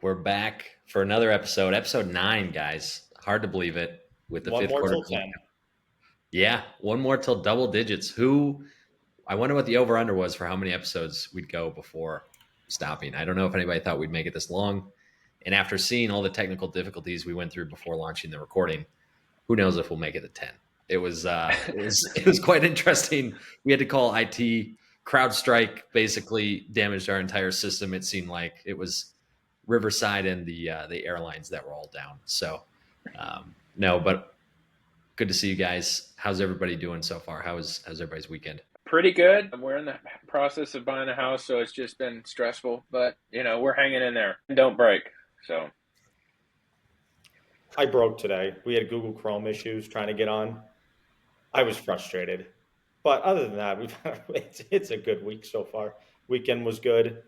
We're back for another episode 9, guys. Hard to believe it with the One fifth more quarter. till 10. Yeah, one more till double digits. I wonder what the over under was for how many episodes we'd go before stopping. I don't know if anybody thought we'd make it this long. And after seeing all the technical difficulties we went through before launching the recording, who knows if we'll make it to 10. It was quite interesting. We had to call IT. CrowdStrike basically damaged our entire system. It seemed like it was Riverside and the airlines that were all down. So no, but good to see you guys. How's everybody doing so far? How's everybody's weekend? Pretty good. We're in the process of buying a house, so it's just been stressful, but we're hanging in there. Don't break. So I broke today. We had Google Chrome issues trying to get on. I was frustrated. But other than that, it's a good week so far. Weekend was good.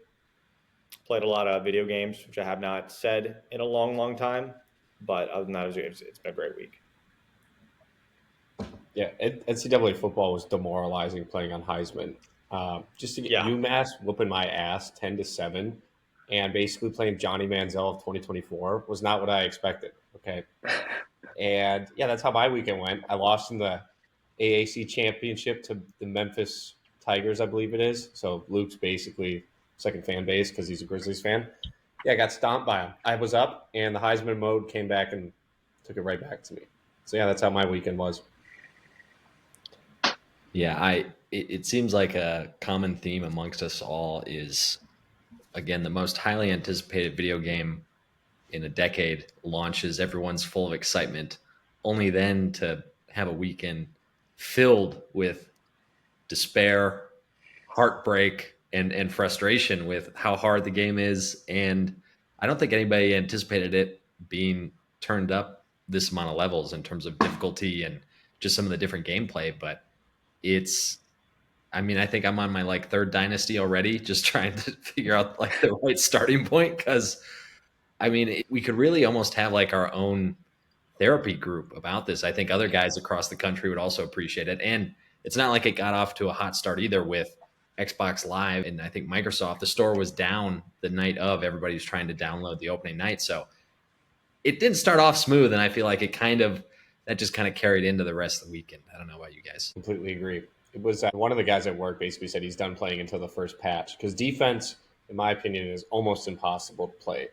Played a lot of video games, which I have not said in a long, long time. But other than that, it's been a great week. Yeah, NCAA football was demoralizing playing on Heisman. Just to get UMass whooping my ass 10-7 and basically playing Johnny Manziel of 2024 was not what I expected. Okay. And yeah, that's how my weekend went. I lost in the AAC championship to the Memphis Tigers, I believe it is. So Luke's basically second fan base because he's a Grizzlies fan. Yeah, I got stomped by him. I was up and the Heisman mode came back and took it right back to me. So yeah, that's how my weekend was. Yeah, it seems like a common theme amongst us all is, again, the most highly anticipated video game in a decade launches. Everyone's full of excitement, only then to have a weekend filled with despair, heartbreak, and frustration with how hard the game is. And I don't think anybody anticipated it being turned up this amount of levels in terms of difficulty and just some of the different gameplay. But I think I'm on my third dynasty already, just trying to figure out the right starting point. Cause we could really almost have our own therapy group about this. I think other guys across the country would also appreciate it. And it's not like it got off to a hot start either with Xbox Live. And I think Microsoft, the store was down the night of, everybody was trying to download the opening night. So it didn't start off smooth. And I feel like that just kind of carried into the rest of the weekend. I don't know about you guys. Completely agree. It was one of the guys at work basically said he's done playing until the first patch because defense, in my opinion, is almost impossible to play.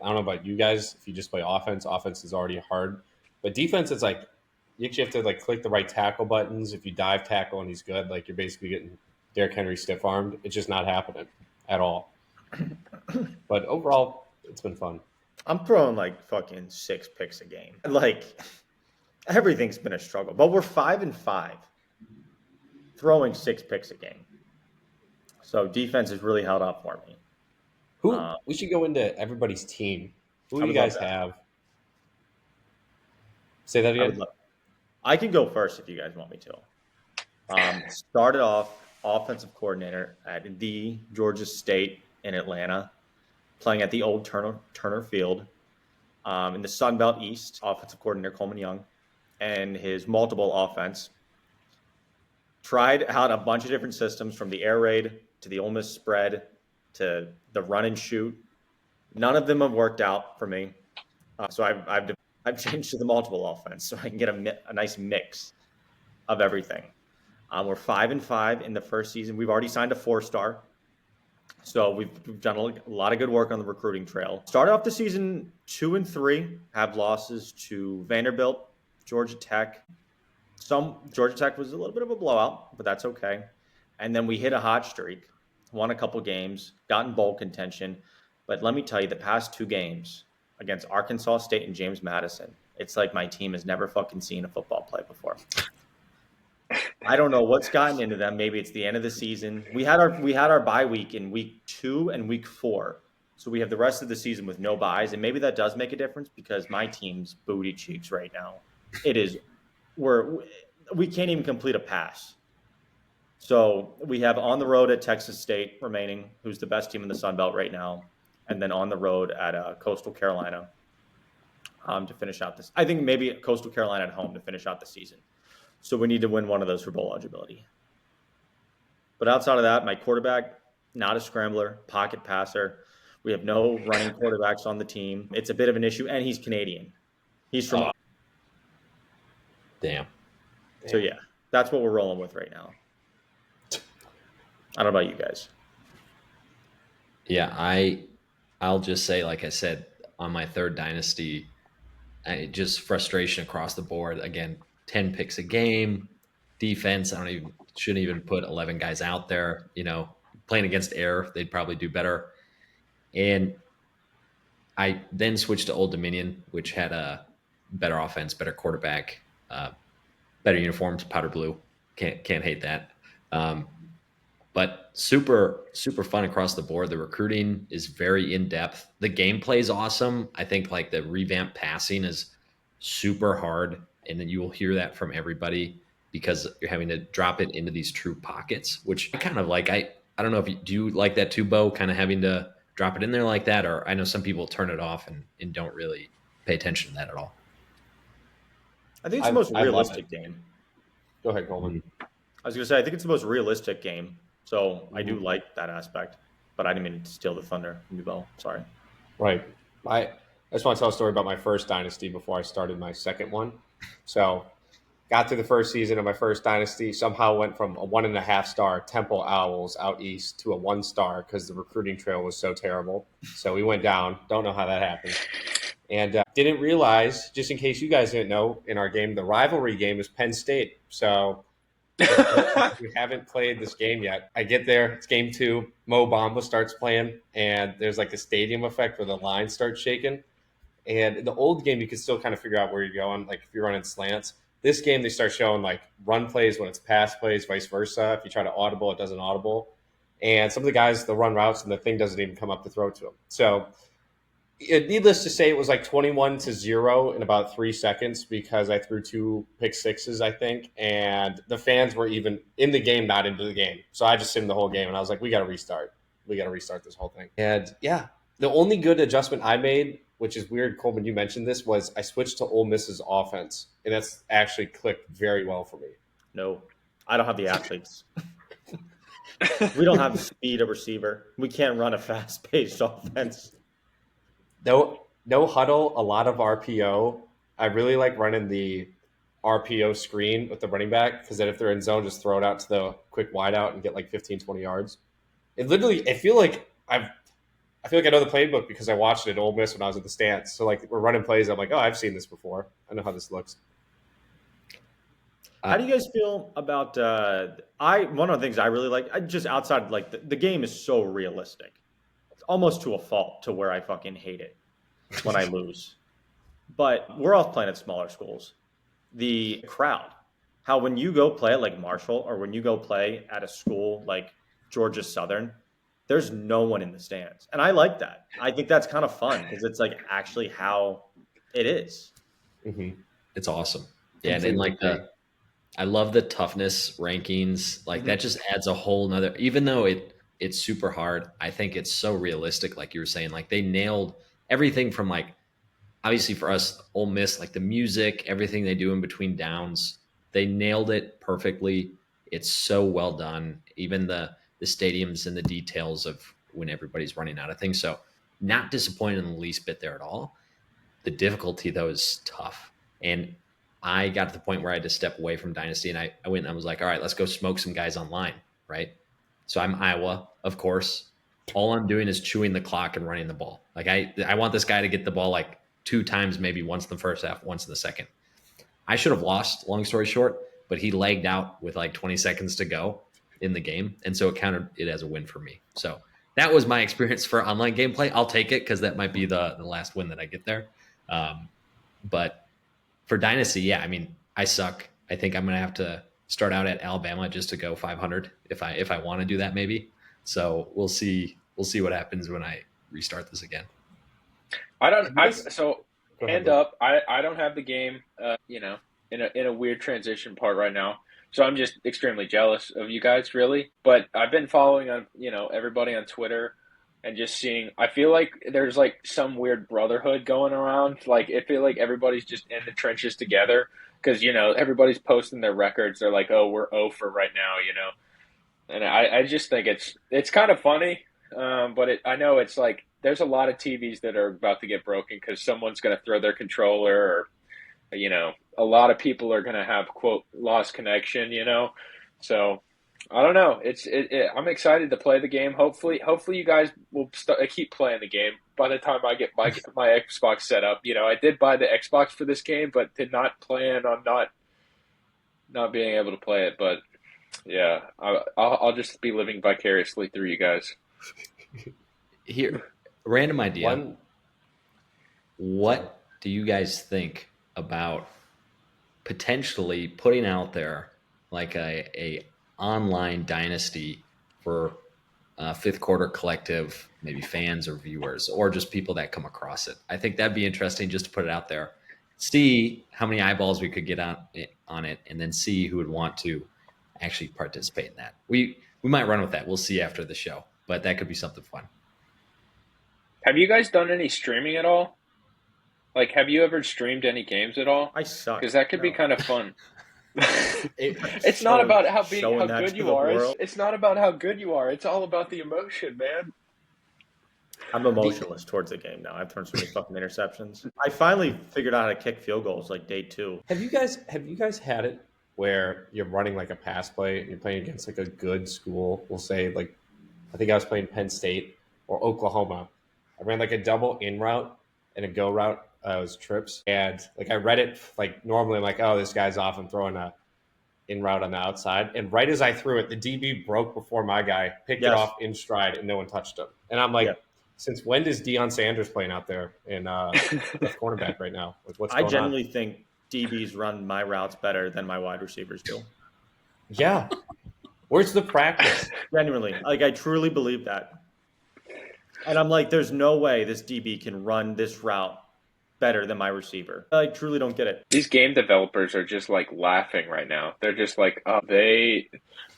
I don't know about you guys. If you just play offense is already hard. But defense, it's you actually have to click the right tackle buttons. If you dive tackle and he's good, you're basically getting Derrick Henry stiff armed. It's just not happening at all. But overall, it's been fun. I'm throwing fucking 6 picks a game. Everything's been a struggle. But we're 5-5. Throwing 6 picks a game. So defense has really held up for me. We should go into everybody's team. Who do you guys have? Say that again. I can go first if you guys want me to. Started off offensive coordinator at the Georgia State in Atlanta, playing at the old Turner Field. In the Sun Belt East, offensive coordinator Coleman Young and his multiple offense. Tried out a bunch of different systems from the air raid to the Ole Miss spread to the run and shoot. None of them have worked out for me. So I've changed to the multiple offense so I can get a nice mix of everything. We're 5-5 in the first season. We've already signed a 4-star. So we've done a lot of good work on the recruiting trail. Started off the season 2-3, have losses to Vanderbilt, Georgia Tech. Georgia Tech was a little bit of a blowout, but that's okay. And then we hit a hot streak, won a couple games, got in bowl contention. But let me tell you, the past 2 games against Arkansas State and James Madison, it's like my team has never fucking seen a football play before. I don't know what's gotten into them. Maybe it's the end of the season. We had our bye week in week 2 and week 4. So we have the rest of the season with no byes. And maybe that does make a difference because my team's booty cheeks right now. It is we can't even complete a pass. So we have on the road at Texas State remaining, who's the best team in the Sun Belt right now. And then on the road at Coastal Carolina to finish out this. I think maybe Coastal Carolina at home to finish out the season. So we need to win one of those for bowl eligibility. But outside of that, my quarterback, not a scrambler, pocket passer. We have no running quarterbacks on the team. It's a bit of an issue, and he's Canadian. He's from. Damn. So yeah, that's what we're rolling with right now. I don't know about you guys. Yeah, I'll just say, like I said, on my third dynasty, just frustration across the board. Again, 10 picks a game, defense. Shouldn't even put 11 guys out there. Playing against air, they'd probably do better. And I then switched to Old Dominion, which had a better offense, better quarterback, better uniforms, powder blue. Can't hate that. But super, super fun across the board. The recruiting is very in-depth. The gameplay is awesome. I think like the revamped passing is super hard. And then you will hear that from everybody because you're having to drop it into these true pockets, which I kind of like. I don't know do you like that too, Bo, kind of having to drop it in there like that? Or I know some people turn it off and don't really pay attention to that at all. I think it's the most realistic game. Go ahead, Coleman. I was going to say, I think it's the most realistic game. So I do like that aspect, but I didn't mean to steal the thunder from you, Bo. Sorry. Right. I just want to tell a story about my first dynasty before I started my second one. So got through the first season of my first dynasty, somehow went from a 1.5-star Temple Owls out east to a 1-star because the recruiting trail was so terrible. So we went down. Don't know how that happened. And didn't realize, just in case you guys didn't know, in our game, the rivalry game is Penn State. So if you haven't played this game yet, I get there, it's game 2, Mo Bamba starts playing, and there's like a stadium effect where the line starts shaking. And in the old game, you can still kind of figure out where you're going, like if you're running slants. This game, they start showing like run plays when it's pass plays, vice versa. If you try to audible, it doesn't audible. And some of the guys, they'll run routes, and the thing doesn't even come up to throw to them. So needless to say, it was like 21-0 in about 3 seconds because I threw 2 pick sixes, I think, and the fans were even in the game, not into the game. So I just simmed the whole game, and I was like, we got to restart. We got to restart this whole thing. And yeah, the only good adjustment I made, which is weird, Coleman, you mentioned this, was I switched to Ole Miss's offense, and that's actually clicked very well for me. No, I don't have the athletes. We don't have the speed of receiver. We can't run a fast-paced offense. No huddle, a lot of RPO. I really like running the RPO screen with the running back because then if they're in zone, just throw it out to the quick wide out and get like 15, 20 yards. I feel like I know the playbook because I watched it at Ole Miss when I was at the stands. So like we're running plays, I'm like, oh, I've seen this before. I know how this looks. How do you guys feel about one of the things I really like, just outside like the game is so realistic. Almost to a fault to where I fucking hate it when I lose. But we're all playing at smaller schools. The crowd, how when you go play at like Marshall or when you go play at a school like Georgia Southern, there's no one in the stands. And I like that. I think that's kind of fun because it's like actually how it is. Mm-hmm. It's awesome. Yeah, and then like I love the toughness rankings. Like that just adds a whole nother, even though it's super hard. I think it's so realistic. Like you were saying, like they nailed everything from like, obviously for us, Ole Miss, like the music, everything they do in between downs, they nailed it perfectly. It's so well done. Even the stadiums and the details of when everybody's running out of things. So not disappointed in the least bit there at all. The difficulty though is tough. And I got to the point where I had to step away from Dynasty and I went and I was like, all right, let's go smoke some guys online. Right. So I'm Iowa, of course. All I'm doing is chewing the clock and running the ball. Like I want this guy to get the ball like 2 times, maybe once in the first half, once in the second. I should have lost, long story short, but he lagged out with like 20 seconds to go in the game. And so it counted it as a win for me. So that was my experience for online gameplay. I'll take it because that might be the last win that I get there. But for Dynasty, yeah, I mean, I suck. I think I'm going to have to start out at Alabama just to go 500 if I want to do that maybe. So we'll see what happens when I restart this again. I don't have the game, in a weird transition part right now. So I'm just extremely jealous of you guys, really. But I've been following on, everybody on Twitter and just seeing, I feel like there's like some weird brotherhood going around. Like I feel like everybody's just in the trenches together because, everybody's posting their records. They're like, oh, we're 0 for right now, And I just think it's kind of funny. But I know it's like there's a lot of TVs that are about to get broken because someone's going to throw their controller, or a lot of people are going to have quote lost connection. So I don't know. I'm excited to play the game. Hopefully you guys will keep playing the game by the time I get my Xbox set up. I did buy the Xbox for this game, but did not plan on not being able to play it. But yeah, I'll just be living vicariously through you guys. Here, random idea. What do you guys think about potentially putting out there like a online dynasty for fifth quarter collective, maybe fans or viewers, or just people that come across it? I think that'd be interesting just to put it out there, see how many eyeballs we could get on it, and then see who would want to actually participate in that. We might run with that. We'll see after the show, but that could be something fun. Have you guys done any streaming at all? Like, have you ever streamed any games at all? I suck. Because that could be kind of fun. It's not about how good you are. It's not about how good you are. It's all about the emotion, man. I'm emotionless towards the game now. I've thrown so many fucking interceptions. I finally figured out how to kick field goals like day 2. Have you guys had it where you're running like a pass play and you're playing against like a good school? We'll say like, I think I was playing Penn State or Oklahoma. I ran like a double in route and a go route. It was trips, and like I read it like normally I'm like, oh, this guy's off. I'm throwing a in route on the outside, and right as I threw it, the DB broke before my guy, picked it off in stride, and no one touched him. And I'm like, since when does Deion Sanders playing out there in left cornerback right now? Like, what's going on? I genuinely think DBs run my routes better than my wide receivers do. Yeah, where's the practice? Genuinely, like I truly believe that, and I'm like, there's no way this DB can run this route better than my receiver. I truly don't get it. These game developers are just like laughing right now. They're just like, oh,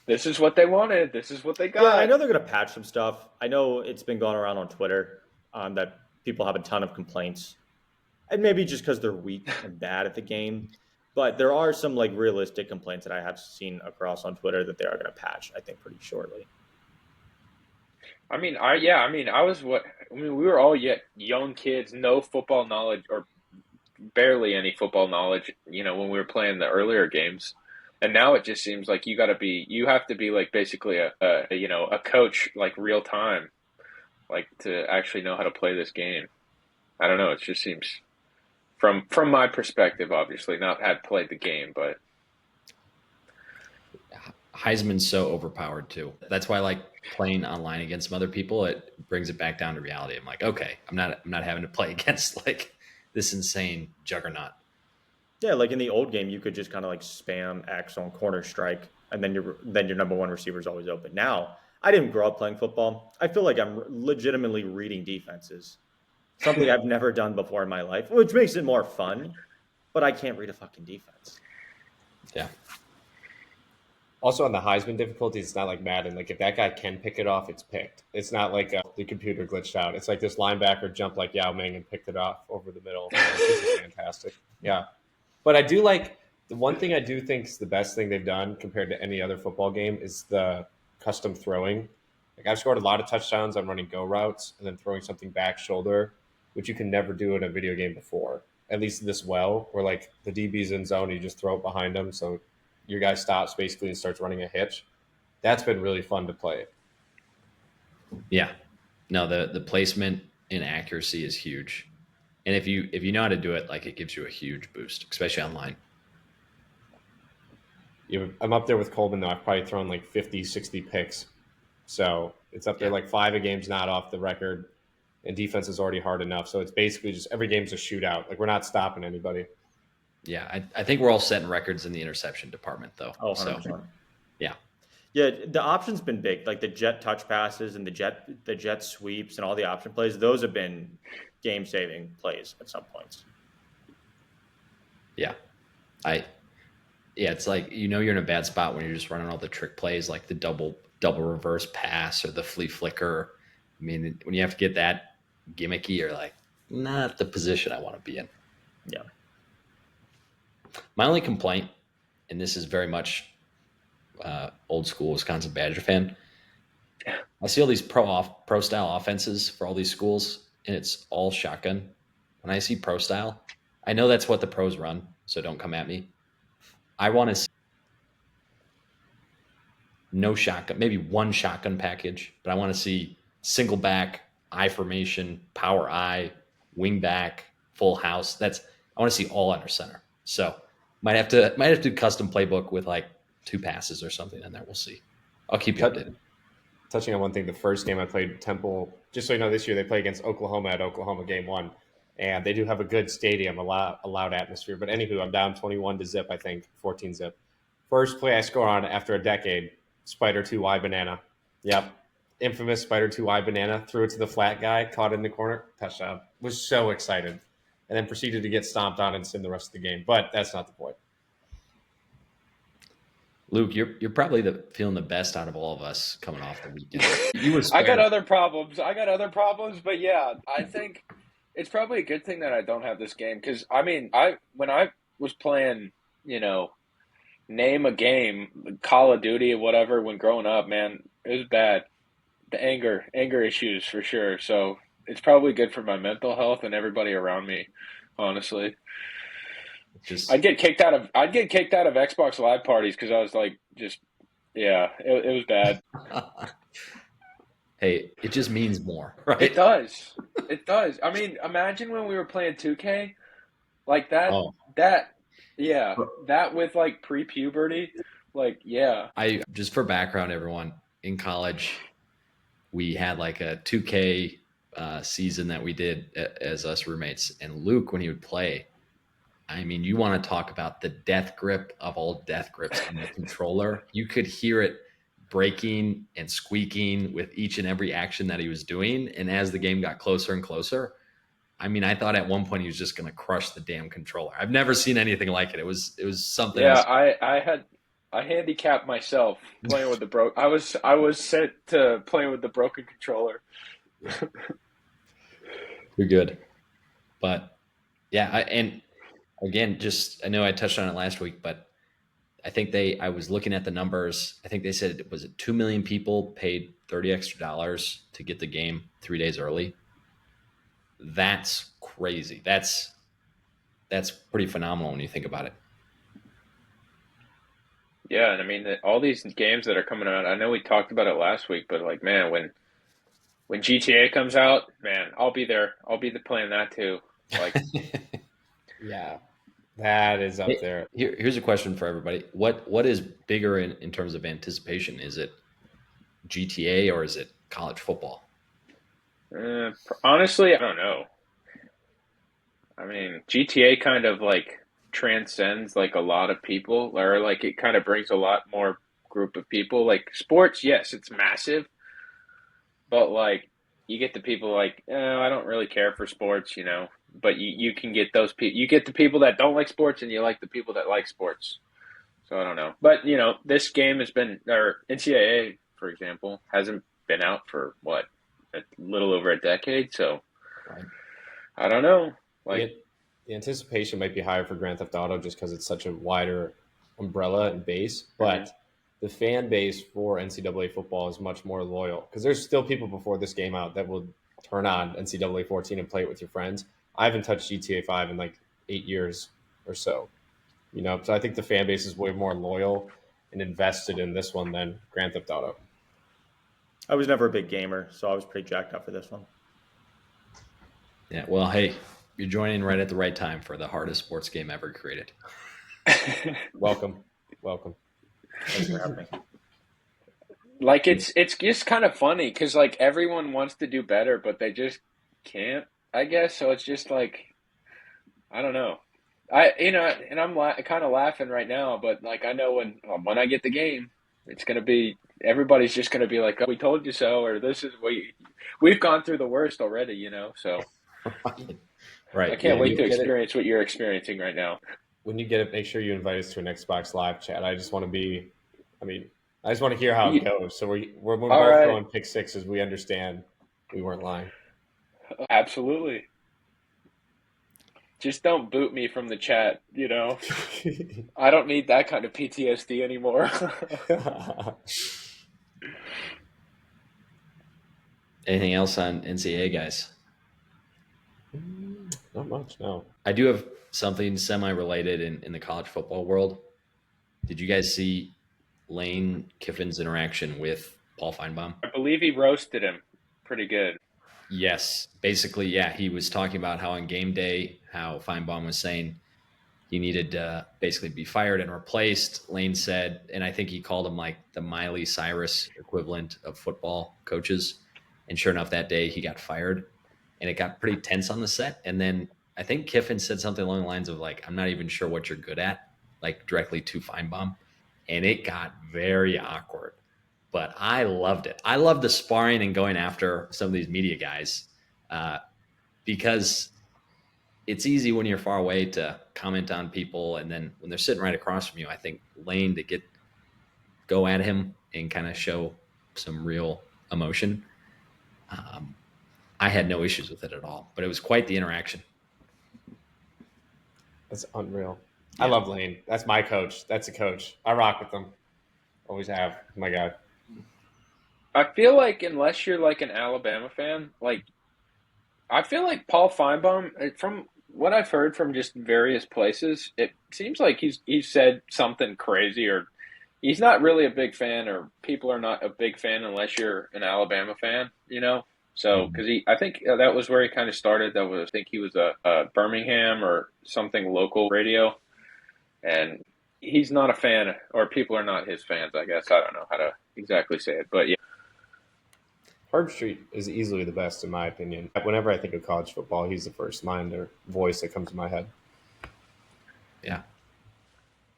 this is what they wanted. This is what they got. Yeah, I know they're going to patch some stuff. I know it's been going around on Twitter that people have a ton of complaints. And maybe just because they're weak and bad at the game. But there are some like realistic complaints that I have seen across on Twitter that they are going to patch, I think, pretty shortly. We were all yet young kids, no football knowledge or barely any football knowledge, when we were playing the earlier games. And now it just seems like you have to be like basically a coach, like real time, like to actually know how to play this game. I don't know. It just seems from my perspective, obviously not had played the game, but Heisman's so overpowered too. That's why I like playing online against some other people. It brings it back down to reality. I'm like, okay, I'm not having to play against like this insane juggernaut. Yeah, like in the old game, you could just kind of like spam X on corner strike, and then your number one receiver is always open. Now, I didn't grow up playing football. I feel like I'm legitimately reading defenses, something I've never done before in my life, which makes it more fun. But I can't read a fucking defense. Yeah. Also, on the Heisman difficulty, it's not like Madden. Like, if that guy can pick it off, it's picked. It's not like the computer glitched out. It's like this linebacker jumped like Yao Ming and picked it off over the middle. This is fantastic. Yeah. But I do like – the one thing I do think is the best thing they've done compared to any other football game is the custom throwing. Like, I've scored a lot of touchdowns on running go routes and then throwing something back shoulder, which you can never do in a video game before, at least this well, where, like, the DB's in zone, you just throw it behind them, so – your guy stops basically and starts running a hitch. That's been really fun to play. Yeah. No, the placement and accuracy is huge. And if you know how to do it, like it gives you a huge boost, especially online. I'm up there with Coleman, though. I've probably thrown like 50, 60 picks. So it's up there like 5 a game's not off the record. And defense is already hard enough. So it's basically just every game's a shootout. Like we're not stopping anybody. Yeah, I think we're all setting records in the interception department, though. Oh, 100%. So, yeah. Yeah, the option's been big. Like the jet touch passes and the jet sweeps and all the option plays, those have been game-saving plays at some points. Yeah. It's like, you're in a bad spot when you're just running all the trick plays, like the double reverse pass or the flea flicker. I mean, when you have to get that gimmicky, you're like, not the position I want to be in. Yeah. My only complaint, and this is very much old school Wisconsin Badger fan, I see all these pro style offenses for all these schools, and it's all shotgun. When I see pro style, I know that's what the pros run, so don't come at me. I want to see no shotgun, maybe one shotgun package, but I want to see single back, I formation, power I, wing back, full house. I want to see all under center. So might have to do custom playbook with like 2 passes or something in there. We'll see. I'll keep you updated. Touching on one thing, the first game I played Temple, just so you know, this year they play against Oklahoma at Oklahoma game 1, and they do have a good stadium, a loud atmosphere. But anywho, I'm down 21-0, I think, 14-0. First play I score on after a decade, Spider 2Y banana. Yep, infamous Spider 2Y banana. Threw it to the flat guy, caught it in the corner, touchdown. Was so excited, and then proceeded to get stomped on and sim the rest of the game. But that's not the point. Luke, you're probably feeling the best out of all of us coming off the weekend. You were I got other problems, but yeah, I think it's probably a good thing that I don't have this game because when I was playing, name a game, Call of Duty or whatever, when growing up, man, it was bad. The anger issues for sure. So it's probably good for my mental health and everybody around me, honestly. I'd get kicked out of Xbox Live parties because I was like, it was bad. Hey, it just means more, right? It does. I mean, imagine when we were playing 2K, like that. Oh. That with like pre-puberty, like yeah. I just for background, everyone in college, we had like a 2K season that we did as us roommates, and Luke, when he would play. I mean, you want to talk about the death grip of all death grips on the controller. You could hear it breaking and squeaking with each and every action that he was doing. And as the game got closer and closer, I mean, I thought at one point he was just going to crush the damn controller. I've never seen anything like it. It was something. Yeah, else. I handicapped myself playing with the I was sent to playing with the broken controller. You're good, but yeah, and again, I know I touched on it last week, but I think I was looking at the numbers. I think they said it was 2 million people paid $30 extra to get the game 3 days early. That's crazy. That's pretty phenomenal when you think about it. Yeah, and I mean all these games that are coming out. I know we talked about it last week, but like, man, when GTA comes out, man, I'll be there. I'll be playing that too. Like, yeah, that is up there. Here's a question for everybody: What is bigger in terms of anticipation? Is it GTA or is it college football? Honestly, I don't know. I mean, GTA kind of like transcends like a lot of people, or like it kind of brings a lot more group of people. Like sports, yes, it's massive, but like you get the people like, I don't really care for sports, but you can get those people. You get the people that don't like sports, and you like the people that like sports. So I don't know, but this game has been, or NCAA, for example, hasn't been out for what, a little over a decade. So right. I don't know. Like the anticipation might be higher for Grand Theft Auto just because it's such a wider umbrella and base, but the fan base for NCAA football is much more loyal because there's still people before this game out that will turn on NCAA 14 and play it with your friends. I haven't touched GTA 5 in like 8 years or so, so I think the fan base is way more loyal and invested in this one than Grand Theft Auto. I was never a big gamer, so I was pretty jacked up for this one. Yeah, well, hey, you're joining right at the right time for the hardest sports game ever created. Welcome. Thanks for having me. Like it's just kind of funny because like everyone wants to do better, but they just can't, I guess. So it's just like, I don't know. And I'm kind of laughing right now, but like I know when I get the game, it's gonna be, everybody's just gonna be like, oh, we told you so, or this is we've gone through the worst already, So right. I can't wait to experience what you're experiencing right now. When you get it, make sure you invite us to an Xbox Live chat. I just want to hear how it goes. So we're both throwing pick sixes. We understand we weren't lying. Absolutely. Just don't boot me from the chat, I don't need that kind of PTSD anymore. Anything else on NCAA, guys? Not much, no. I do have something semi-related in the college football world. Did you guys see Lane Kiffin's interaction with Paul Finebaum? I believe he roasted him pretty good. Yes. Basically, yeah, he was talking about how on game day, how Finebaum was saying he needed to basically be fired and replaced. Lane said, and I think he called him like the Miley Cyrus equivalent of football coaches. And sure enough, that day he got fired, and it got pretty tense on the set. And then I think Kiffin said something along the lines of like, "I'm not even sure what you're good at," like directly to Finebaum, and it got very awkward. But I loved it. I love the sparring and going after some of these media guys because it's easy when you're far away to comment on people, and then when they're sitting right across from you, I think Lane to go at him and kind of show some real emotion. I had no issues with it at all, but it was quite the interaction. That's unreal. Yeah. I love Lane. That's my coach. That's a coach. I rock with him. Always have. Oh my God. I feel like unless you're like an Alabama fan, like I feel like Paul Finebaum, from what I've heard from just various places, it seems like he's said something crazy, or he's not really a big fan, or people are not a big fan unless you're an Alabama fan, you know? So, because I think that was where he kind of started. I think he was a Birmingham or something local radio, and he's not a fan, or people are not his fans, I guess. I don't know how to exactly say it, but yeah. Herb Street is easily the best, in my opinion. Whenever I think of college football, he's the first mind or voice that comes to my head. Yeah.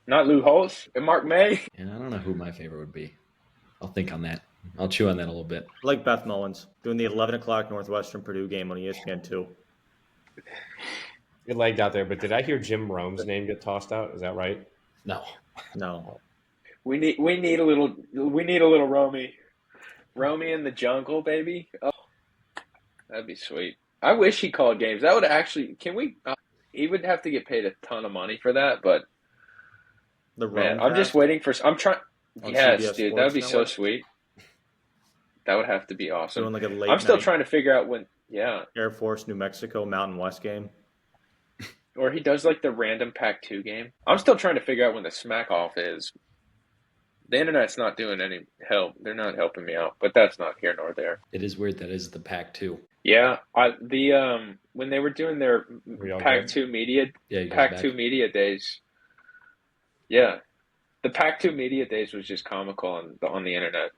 Not Lou Holtz and Mark May. And I don't know who my favorite would be. I'll think on that. I'll chew on that a little bit. I like Beth Mullins doing the 11 o'clock Northwestern Purdue game on ESPN2. Good legged out there, but did I hear Jim Rome's name get tossed out? Is that right? No. We need a little Romy. Romy in the jungle, baby. Oh, that'd be sweet. I wish he called games. That would actually. Can we? He would have to get paid a ton of money for that, but man, I'm just waiting for. I'm trying. Yes, CBS dude, that would be Network. So sweet. That would have to be awesome. Doing like a late I'm still trying to figure out when. Yeah. Air Force, New Mexico, Mountain West game. Or he does like the random Pac-2 game. I'm still trying to figure out when the smack off is. The internet's not doing any help. They're not helping me out, but that's not here nor there. It is weird. That is the Pac-2. Yeah, when they were doing their Pac-2 media days. Yeah, the Pac-2 media days was just comical on the internet.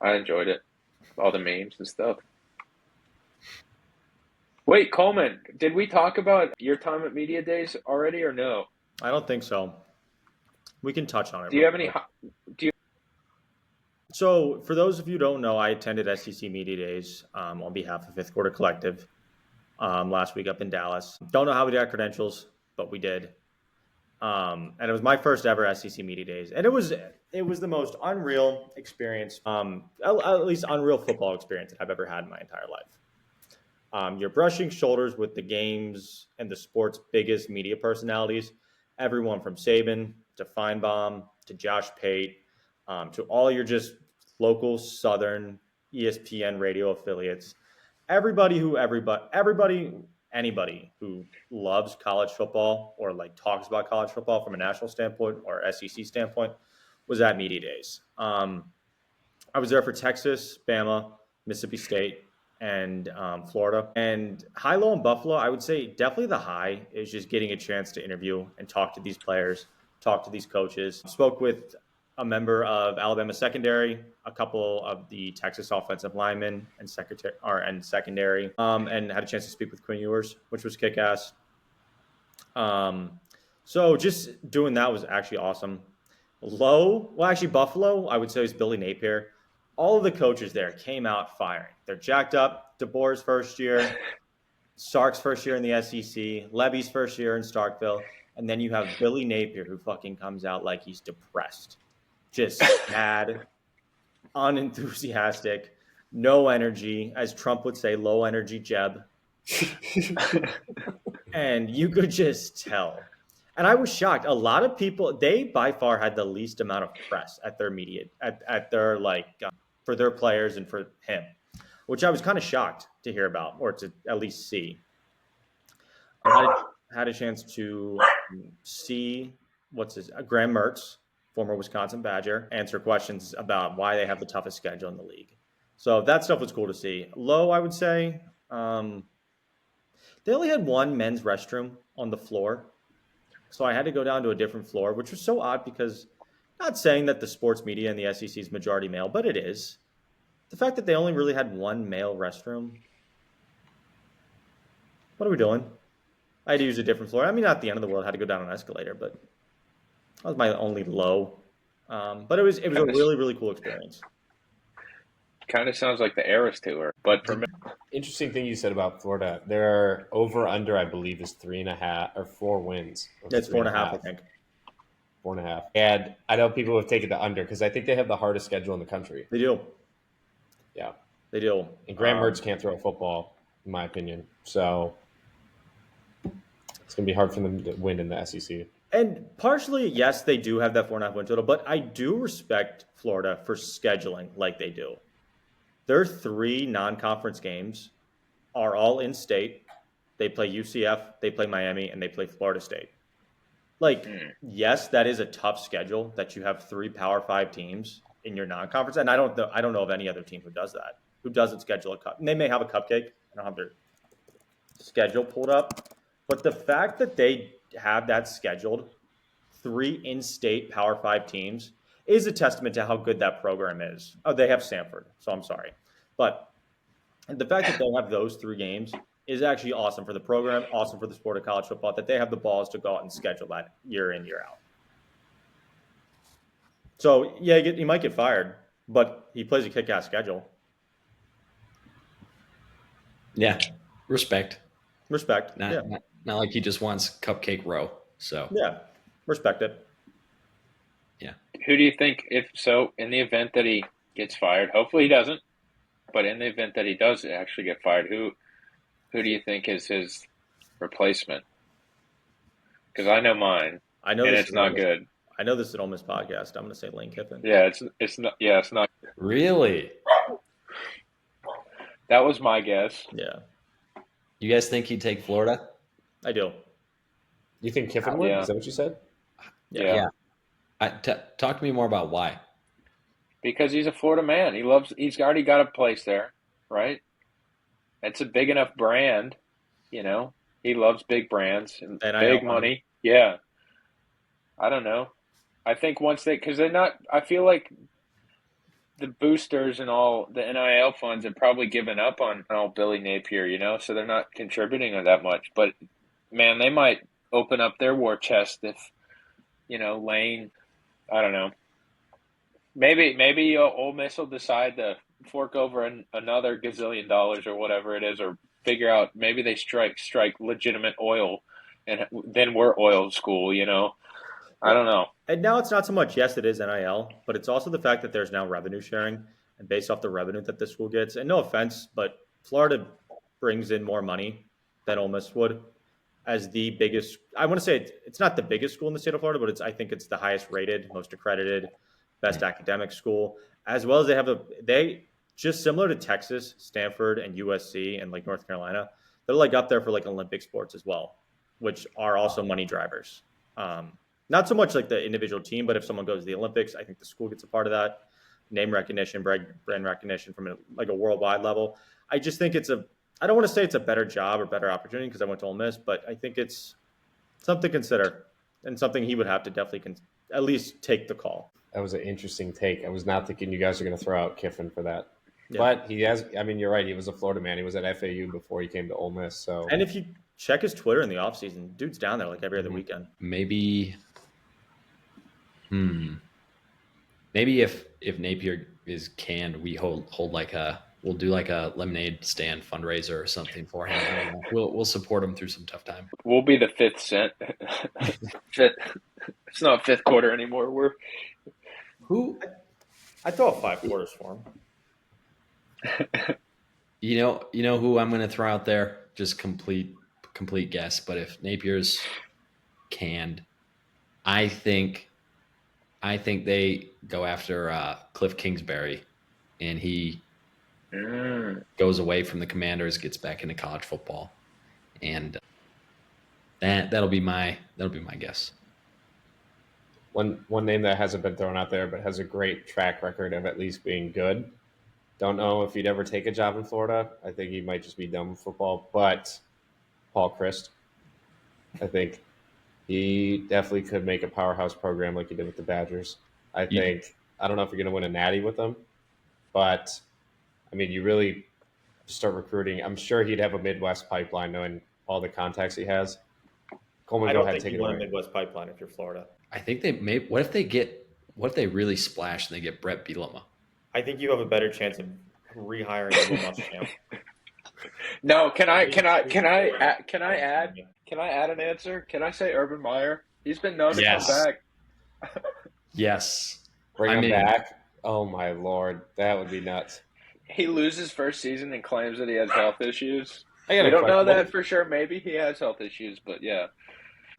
I enjoyed it, all the memes and stuff. Wait, Coleman, did we talk about your time at media days already, or no? I don't think so. We can touch on it. Do you have any? So, for those of you who don't know, I attended SEC Media Days on behalf of Fifth Quarter Collective last week up in Dallas. Don't know how we got credentials, but we did. And it was my first ever SEC Media Days, and it was the most unreal experience, at least unreal football experience that I've ever had in my entire life. You're brushing shoulders with the game's and the sport's biggest media personalities, everyone from Saban to Finebaum to Josh Pate, to all your just local Southern ESPN radio affiliates. Anybody who loves college football or like talks about college football from a national standpoint or SEC standpoint was at Media Days. I was there for Texas, Bama, Mississippi State, and Florida. And high, low, in Buffalo, I would say definitely the high is just getting a chance to interview and talk to these players, talk to these coaches. Spoke with a member of Alabama secondary, a couple of the Texas offensive linemen and secondary, and had a chance to speak with Quinn Ewers, which was kick-ass. So just doing that was actually awesome. Buffalo, I would say, is Billy Napier. All of the coaches there came out firing. They're jacked up. DeBoer's first year, Sark's first year in the SEC, Levy's first year in Starkville, and then you have Billy Napier who fucking comes out like he's depressed. Just sad, unenthusiastic, no energy, as Trump would say, low energy Jeb. And you could just tell. And I was shocked. A lot of people, they by far had the least amount of press at their media, at their for their players and for him. which I was kind of shocked to hear about or to at least see. I had a chance to see Graham Mertz, former Wisconsin Badger, answer questions about why they have the toughest schedule in the league. So that stuff was cool to see. Low, I would say, they only had one men's restroom on the floor. So I had to go down to a different floor, which was so odd because not saying that the sports media in the SEC is majority male, but it is. The fact that they only really had one male restroom. What are we doing? I had to use a different floor. I mean, not the end of the world. I had to go down an escalator, but that was my only low. But it was a really, really cool experience. Kind of sounds like the Eras Tour, but for me. Interesting thing you said about Florida. Their over/under, I believe, is 3.5 or 4 wins. It's 4.5, I think. 4.5. And I know people have taken the under because I think they have the hardest schedule in the country. They do. Yeah, they do. And Graham Mertz can't throw a football, in my opinion. So it's going to be hard for them to win in the SEC. And partially, yes, they do have that 4.5 win total, but I do respect Florida for scheduling like they do. Their 3 non-conference games are all in state. They play UCF, they play Miami, and they play Florida State. Yes, that is a tough schedule that you have 3 Power 5 teams in your non-conference, and I don't know of any other team who does that, who doesn't schedule a cup. And they may have a cupcake. I don't have their schedule pulled up, but the fact that they have that scheduled, 3 in-state Power 5 teams, is a testament to how good that program is. Oh, they have Stanford, so I'm sorry. But the fact that they'll have those 3 games is actually awesome for the program, awesome for the sport of college football, that they have the balls to go out and schedule that year in, year out. So, yeah, he might get fired, but he plays a kick-ass schedule. Yeah, respect. Not like he just wants cupcake row. So yeah, respect it. Yeah. Who do you think, if so, in the event that he gets fired, hopefully he doesn't, but in the event that he does actually get fired, who do you think is his replacement? Because I know mine. I know, and it's not good. I know this is an Ole Miss podcast. I'm going to say Lane Kiffin. Yeah, it's not. Yeah, it's not. Really? That was my guess. Yeah. You guys think he'd take Florida? I do. You think Kiffin would? Yeah. Is that what you said? Yeah. Talk to me more about why. Because he's a Florida man. He's already got a place there, right? It's a big enough brand, you know. He loves big brands and big money. Yeah. I don't know. I think because they're not, I feel like the boosters and all the NIL funds have probably given up on all Billy Napier, you know, so they're not contributing that much. But, man, they might open up their war chest if, you know, Lane, I don't know. Maybe Ole Miss will decide to fork over another gazillion dollars or whatever it is, or figure out maybe they strike legitimate oil, and then we're oil school, you know. I don't know. And now it's not so much, yes, it is NIL, but it's also the fact that there's now revenue sharing, and based off the revenue that the school gets, and no offense, but Florida brings in more money than Ole Miss would as the biggest. I want to say it's not the biggest school in the state of Florida, but I think it's the highest rated, most accredited, best academic school, as well as they just similar to Texas, Stanford, and USC, and like North Carolina, they're like up there for like Olympic sports as well, which are also money drivers. Not so much like the individual team, but if someone goes to the Olympics, I think the school gets a part of that. Name recognition, brand recognition from a worldwide level. I just think I don't want to say it's a better job or better opportunity because I went to Ole Miss, but I think it's something to consider and something he would have to definitely at least take the call. That was an interesting take. I was not thinking you guys are going to throw out Kiffin for that. Yeah. But he has, I mean, you're right. He was a Florida man. He was at FAU before he came to Ole Miss. So, and if you check his Twitter in the offseason, dude's down there like every other weekend. Maybe if Napier is canned, we we'll do like a lemonade stand fundraiser or something for him. We'll support him through some tough time. We'll be the fifth cent. It's not fifth quarter anymore. I throw a 5 quarters for him. You know who I'm going to throw out there? Just complete guess. But if Napier's canned, I think they go after Cliff Kingsbury, and he goes away from the Commanders, gets back into college football, and that'll be my guess. One name that hasn't been thrown out there, but has a great track record of at least being good. Don't know if he'd ever take a job in Florida. I think he might just be done with football. But Paul Chryst, I think he definitely could make a powerhouse program like he did with the Badgers. I don't know if you're going to win a natty with them, but I mean, you really start recruiting. I'm sure he'd have a Midwest pipeline knowing all the contacts he has. Coleman, I go don't ahead, think take you it want away. a Midwest pipeline if you're Florida. I think they may. What if they really splash and they get Brett Bielema? I think you have a better chance of rehiring Will Muschamp. No, can I add an answer? Can I say Urban Meyer? He's been known to come back. Yes. Bring him back. Oh my Lord, that would be nuts. He loses first season and claims that he has health issues. We don't know that for sure. Maybe he has health issues, but yeah.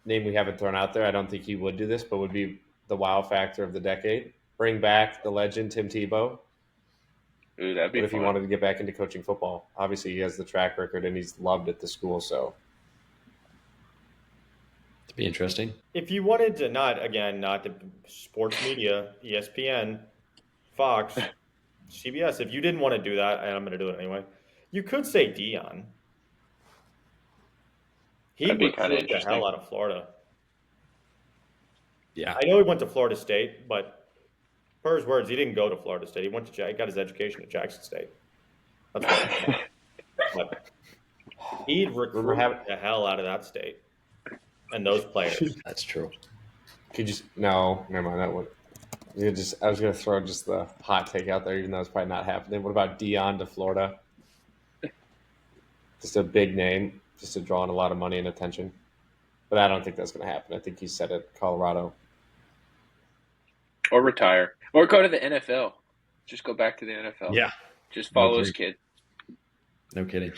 Name we haven't thrown out there. I don't think he would do this, but would be the wow factor of the decade. Bring back the legend Tim Tebow. Ooh, that'd be what if fun. he wanted to get back into coaching football? Obviously, he has the track record and he's loved at the school. So it'd be interesting. If you wanted to not the sports media, ESPN, Fox, CBS, if you didn't want to do that, and I'm going to do it anyway, you could say Dion. He would recruit the hell out of Florida. Yeah. I know he went to Florida State, but per his words, he didn't go to Florida State. He got his education at Jackson State. That's what but he'd recruit the hell out of that state and those players. That's true. No, never mind that one. I was going to throw just the hot take out there, even though it's probably not happening. What about Dion to Florida? Just a big name, just to draw in a lot of money and attention. But I don't think that's going to happen. I think he's set at Colorado. Or retire. Or go to the NFL. Just go back to the NFL. Yeah. Just follow his kid. No kidding.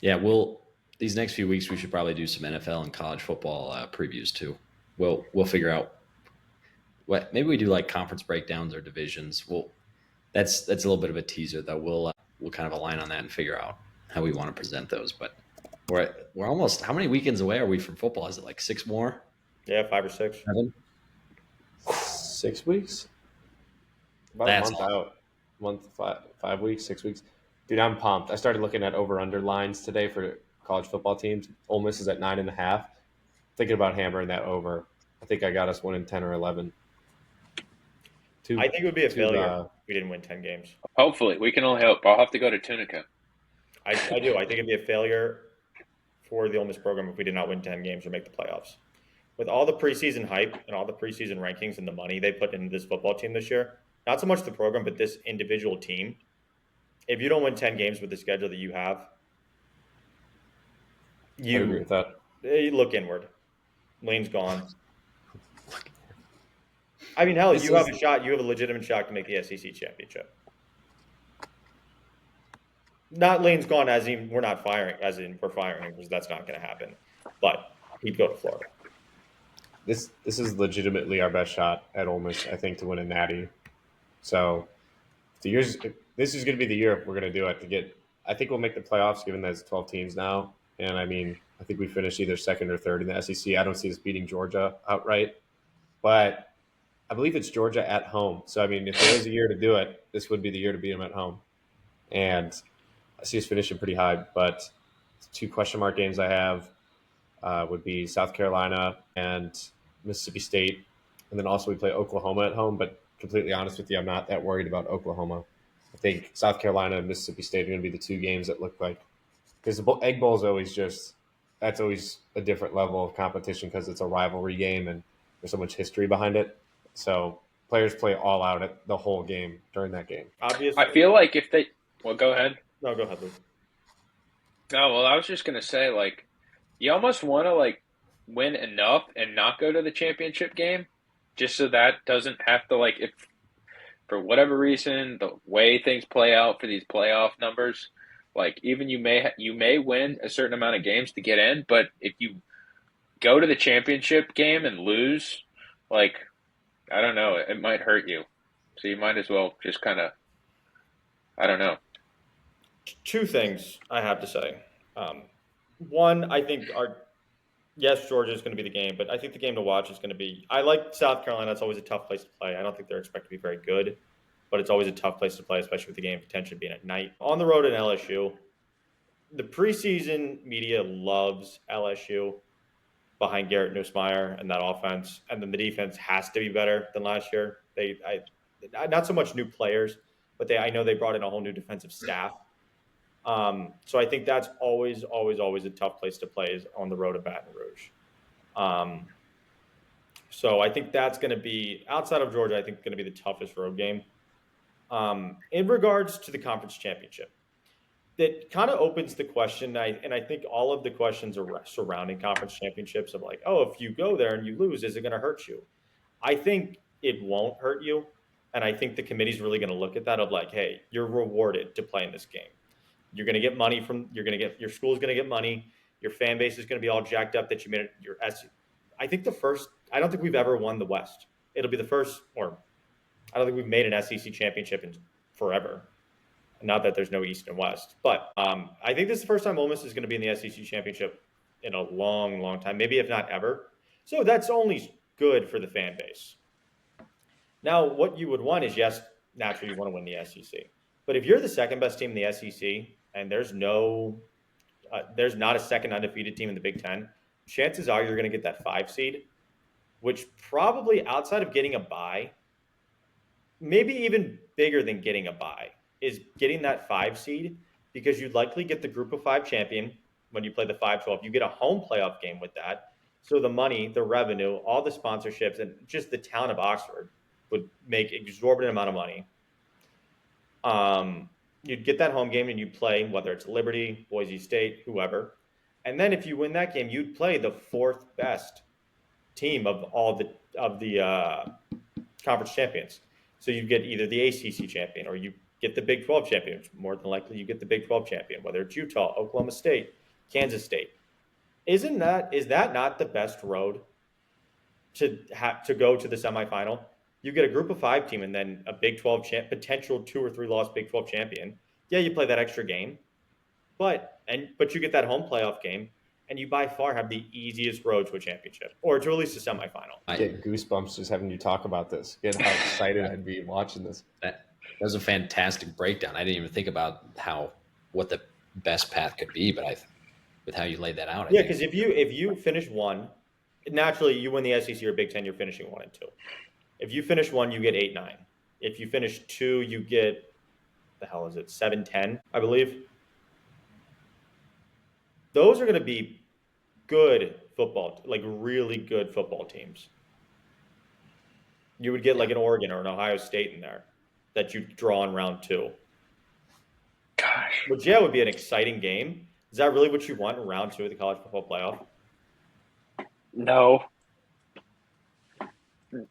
Yeah, these next few weeks we should probably do some NFL and college football previews too. We'll figure out what maybe we do like conference breakdowns or divisions. That's a little bit of a teaser though. We'll kind of align on that and figure out how we want to present those. But we're almost, how many weekends away are we from football? Is it like 6 more? Yeah, 5 or 6. 7? 6 weeks? About a month out. Month, 5 weeks, 6 weeks. Dude, I'm pumped. I started looking at over-under lines today for college football teams. Ole Miss is at 9.5. Thinking about hammering that over. I think I got us winning 10 or 11. I think it would be a failure if we didn't win 10 games. Hopefully. We can only hope. I'll have to go to Tunica. I do. I think it'd be a failure for the Ole Miss program if we did not win 10 games or make the playoffs. With all the preseason hype and all the preseason rankings and the money they put into this football team this year, not so much the program, but this individual team, if you don't win 10 games with the schedule that you have, I agree with that. You look inward. Lane's gone. I mean, hell, you have a shot. You have a legitimate shot to make the SEC championship. Not Lane's gone as in we're not firing, as in we're firing him because that's not going to happen. But he'd go to Florida. This is legitimately our best shot at Ole Miss, I think, to win a natty. So this is going to be the year if we're going to do it. I think we'll make the playoffs given that it's 12 teams now. And I mean, I think we finish either second or third in the SEC. I don't see us beating Georgia outright. But I believe it's Georgia at home. So, I mean, if there is a year to do it, this would be the year to beat them at home. And I see us finishing pretty high. But 2 question mark games I have would be South Carolina and Mississippi State. And then also we play Oklahoma at home. But completely honest with you, I'm not that worried about Oklahoma. I think South Carolina and Mississippi State are going to be the 2 games that look like – because the Egg Bowl is always that's always a different level of competition because it's a rivalry game and there's so much history behind it. So players play all out at the whole game during that game. Obviously. I feel like if they – well, go ahead. No, go ahead, Luke. No, well, I was just going to say, like, you almost want to, like, win enough and not go to the championship game just so that doesn't have to, like, if for whatever reason, the way things play out for these playoff numbers, like, even you may win a certain amount of games to get in, but if you go to the championship game and lose, like, I don't know, it might hurt you. So you might as well just kind of I don't know. Two things I have to say. One, I think yes, Georgia is going to be the game, but I think the game to watch is going to be. I like South Carolina. It's always a tough place to play. I don't think they're expected to be very good, but it's always a tough place to play, especially with the game potentially being at night. On the road in LSU, the preseason media loves LSU behind Garrett Nussmeier and that offense, and then the defense has to be better than last year. Not so much new players, but I know they brought in a whole new defensive staff. So I think that's always a tough place to play is on the road at Baton Rouge. So I think that's going to be, outside of Georgia, I think going to be the toughest road game. In regards to the conference championship, that kind of opens the question, and I think all of the questions are surrounding conference championships of like, oh, if you go there and you lose, is it going to hurt you? I think it won't hurt you, and I think the committee's really going to look at that of like, hey, you're rewarded to play in this game. You're going to get money your school's going to get money. Your fan base is going to be all jacked up that you made it. I don't think we've ever won the West. It'll be the first, or I don't think we've made an SEC championship in forever. Not that there's no East and West, but I think this is the first time Ole Miss is going to be in the SEC championship in a long, long time, maybe if not ever. So that's only good for the fan base. Now, what you would want is, yes, naturally you want to win the SEC. But if you're the second best team in the SEC and there's not a second undefeated team in the Big Ten, chances are you're going to get that 5 seed, which probably outside of getting a bye, maybe even bigger than getting a bye, is getting that 5 seed, because you'd likely get the group of 5 champion when you play the 5-12. You get a home playoff game with that. So the money, the revenue, all the sponsorships, and just the town of Oxford would make exorbitant amount of money. You'd get that home game and you play, whether it's Liberty, Boise State, whoever. And then if you win that game, you'd play the 4th best team of all the conference champions. So you get either the ACC champion or you get the Big 12 champion. More than likely, you get the Big 12 champion, whether it's Utah, Oklahoma State, Kansas State. Is that not the best road to go to the semifinal? You get a group of 5 team and then a Big 12 potential 2 or 3 loss Big 12 champion. Yeah, you play that extra game, but you get that home playoff game, and you by far have the easiest road to a championship or to at least a semifinal. I get goosebumps just having you talk about this. Get how excited I'd be watching this. That was a fantastic breakdown. I didn't even think about what the best path could be, but with how you laid that out. Because if you finish 1, naturally you win the SEC or Big Ten, you're finishing 1 and 2. If you finish 1, you get 8-9. If you finish 2, you get 7-10, I believe. Those are going to be good football, like really good football teams. You would get like an Oregon or an Ohio State in there that you draw in round 2. Gosh. Which, yeah, would be an exciting game. Is that really what you want in round 2 of the college football playoff? No.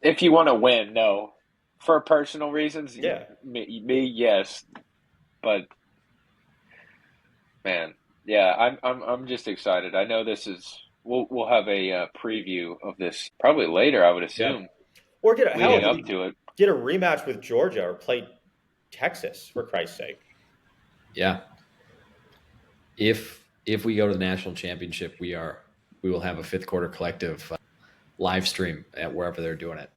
If you want to win, no. For personal reasons, yeah. Me, yes. But man, yeah, I'm just excited. I know this is we'll have a preview of this probably later, I would assume. Yeah. Or get a rematch with Georgia or play Texas, for Christ's sake. Yeah. If we go to the national championship, we will have a 5th quarter collective live stream at wherever they're doing it.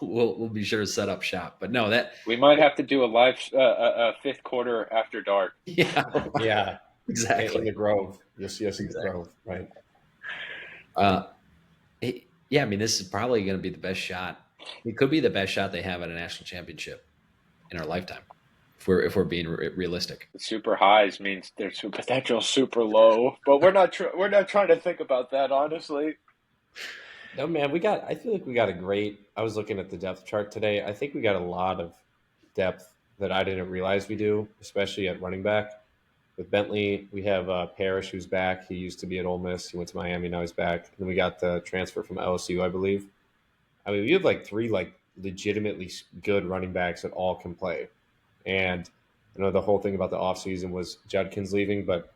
We'll be sure to set up shop. But no, that we might have to do a live a 5th quarter after dark. Yeah, exactly. In the Grove, you'll see us in the Grove, right? Yeah, I mean, this is probably going to be the best shot. It could be the best shot they have at a national championship in our lifetime, if we're being realistic. Super highs means there's potential super low, but we're not trying to think about that, honestly. No, man, I feel like we got I was looking at the depth chart today. I think we got a lot of depth that I didn't realize we do, especially at running back. With Bentley, we have Parrish, who's back. He used to be at Ole Miss. He went to Miami. Now he's back. And then we got the transfer from LSU, I believe. I mean, we have like 3 legitimately good running backs that all can play. And I know the whole thing about the offseason was Judkins leaving, but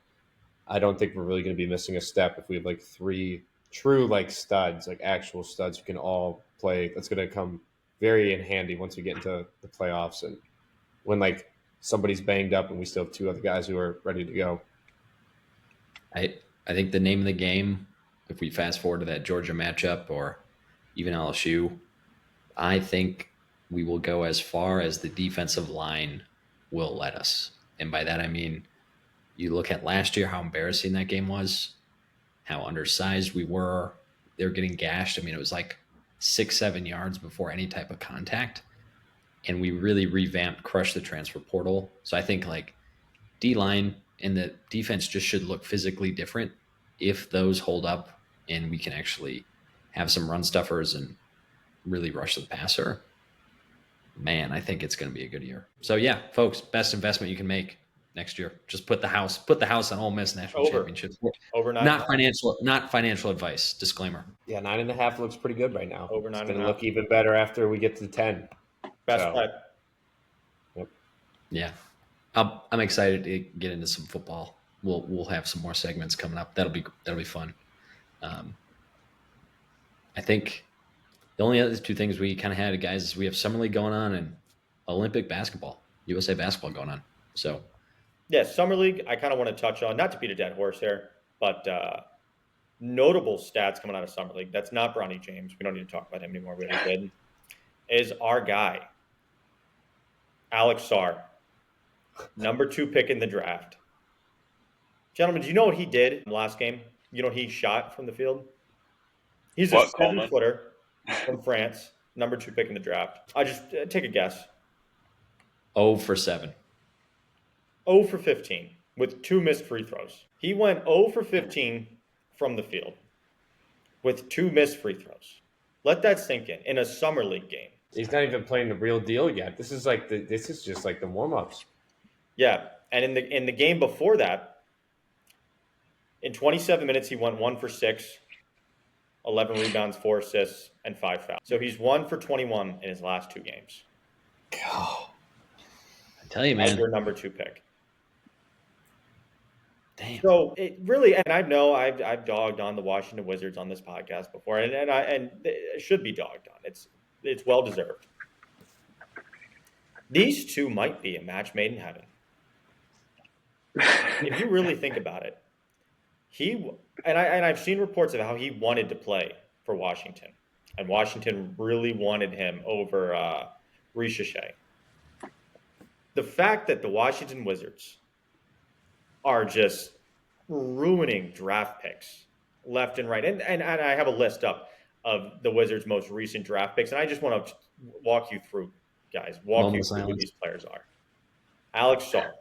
I don't think we're really going to be missing a step if we have like 3 true studs, like actual studs who can all play. That's going to come very in handy once we get into the playoffs. And when somebody's banged up and we still have 2 other guys who are ready to go. I think the name of the game, if we fast forward to that Georgia matchup or even LSU, I think we will go as far as the defensive line will let us. And by that I mean, you look at last year, how embarrassing that game was, how undersized we were. They were getting gashed. I mean, it was like 6-7 yards before any type of contact. And we really revamped, crushed the transfer portal. So I think like D-line and the defense just should look physically different if those hold up and we can actually have some run stuffers and really rush the passer. Man, I think it's going to be a good year. So yeah, folks, best investment you can make next year. Just put the house on Ole Miss national championship. Over 9. Not financial advice. Disclaimer. Yeah, 9.5 looks pretty good right now. Over 9.5. It's going to look even better after we get to 10. Best bet. Yep. Yeah, I'm excited to get into some football. We'll have some more segments coming up. That'll be fun. I think the only other 2 things we kind of had, guys, is we have Summer League going on and Olympic basketball, USA basketball going on. So, yeah, Summer League, I kind of want to touch on, not to beat a dead horse here, but notable stats coming out of Summer League. That's not Bronny James. We don't need to talk about him anymore. We already did. Is our guy, Alex Sarr, number 2 pick in the draft. Gentlemen, do you know what he did in the last game? You know, he shot from the field. He's a 7-footer from France, number 2 pick in the draft. I just take a guess. 0 for 7. 0 for 15 with 2 missed free throws. He went 0 for 15 from the field with 2 missed free throws. Let that sink in a Summer League game. He's not even playing the real deal yet. This is just like the warm-ups. Yeah, and in the game before that, in 27 minutes, he went 1 for 6, 11 rebounds, 4 assists, and 5 fouls. So he's 1 for 21 in his last 2 games. God, I tell you, man, as your number 2 pick. Damn. So it really, and I know I've dogged on the Washington Wizards on this podcast before, and it should be dogged on. It's well deserved. These 2 might be a match made in heaven. If you really think about it, I've seen reports of how he wanted to play for Washington, and Washington really wanted him over Ricochet. The fact that the Washington Wizards are just ruining draft picks left and right, and I have a list up of the Wizards' most recent draft picks, and I just want to walk you through, guys. Walk you through who these players are. Alex Sarr.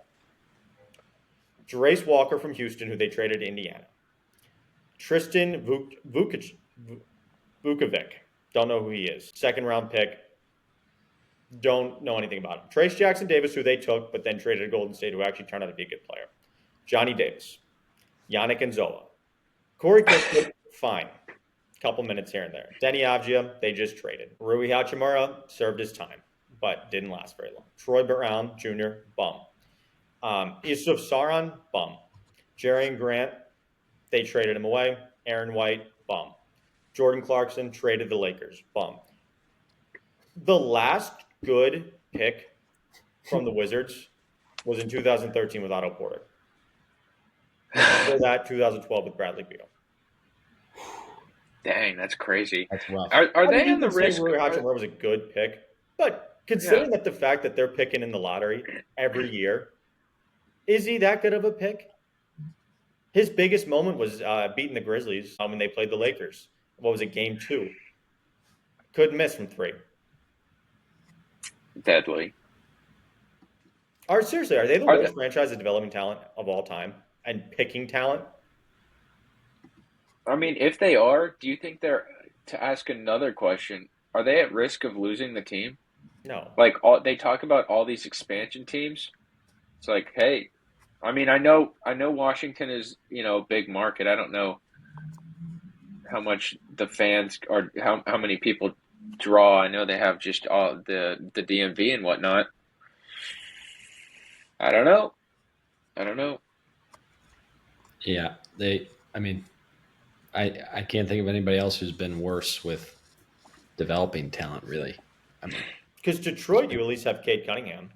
Jarace Walker from Houston, who they traded to Indiana. Tristan Vukovic. Don't know who he is. 2nd-round pick. Don't know anything about him. Trace Jackson Davis, who they took, but then traded to Golden State, who actually turned out to be a good player. Johnny Davis. Yannick Nzola. Corey Kispert, fine. Couple minutes here and there. Denny Avdia, they just traded. Rui Hachimura served his time, but didn't last very long. Troy Brown Jr., bum. Yusuf Saran, bum. Jerian Grant, they traded him away. Aaron White, bum. Jordan Clarkson traded the Lakers, bum. The last good pick from the Wizards was in 2013 with Otto Porter. After that, 2012 with Bradley Beal. Dang, that's crazy. That's rough. Are they in the risk? Rui Hachimura was a good pick, but considering that the fact that they're picking in the lottery every year, is he that good of a pick? His biggest moment was beating the Grizzlies when they played the Lakers. What was it, game 2? Couldn't miss from 3. Deadly. Seriously, are they the worst franchise of developing talent of all time and picking talent? I mean, if they are, do you think they're, to ask another question, are they at risk of losing the team? No. Like, they talk about all these expansion teams. It's like, hey, I mean, I know Washington is, a big market. I don't know how much the fans are, how many people draw. I know they have just all the DMV and whatnot. I don't know. Yeah, I can't think of anybody else who's been worse with developing talent, really. Because Detroit, you at least have Cade Cunningham.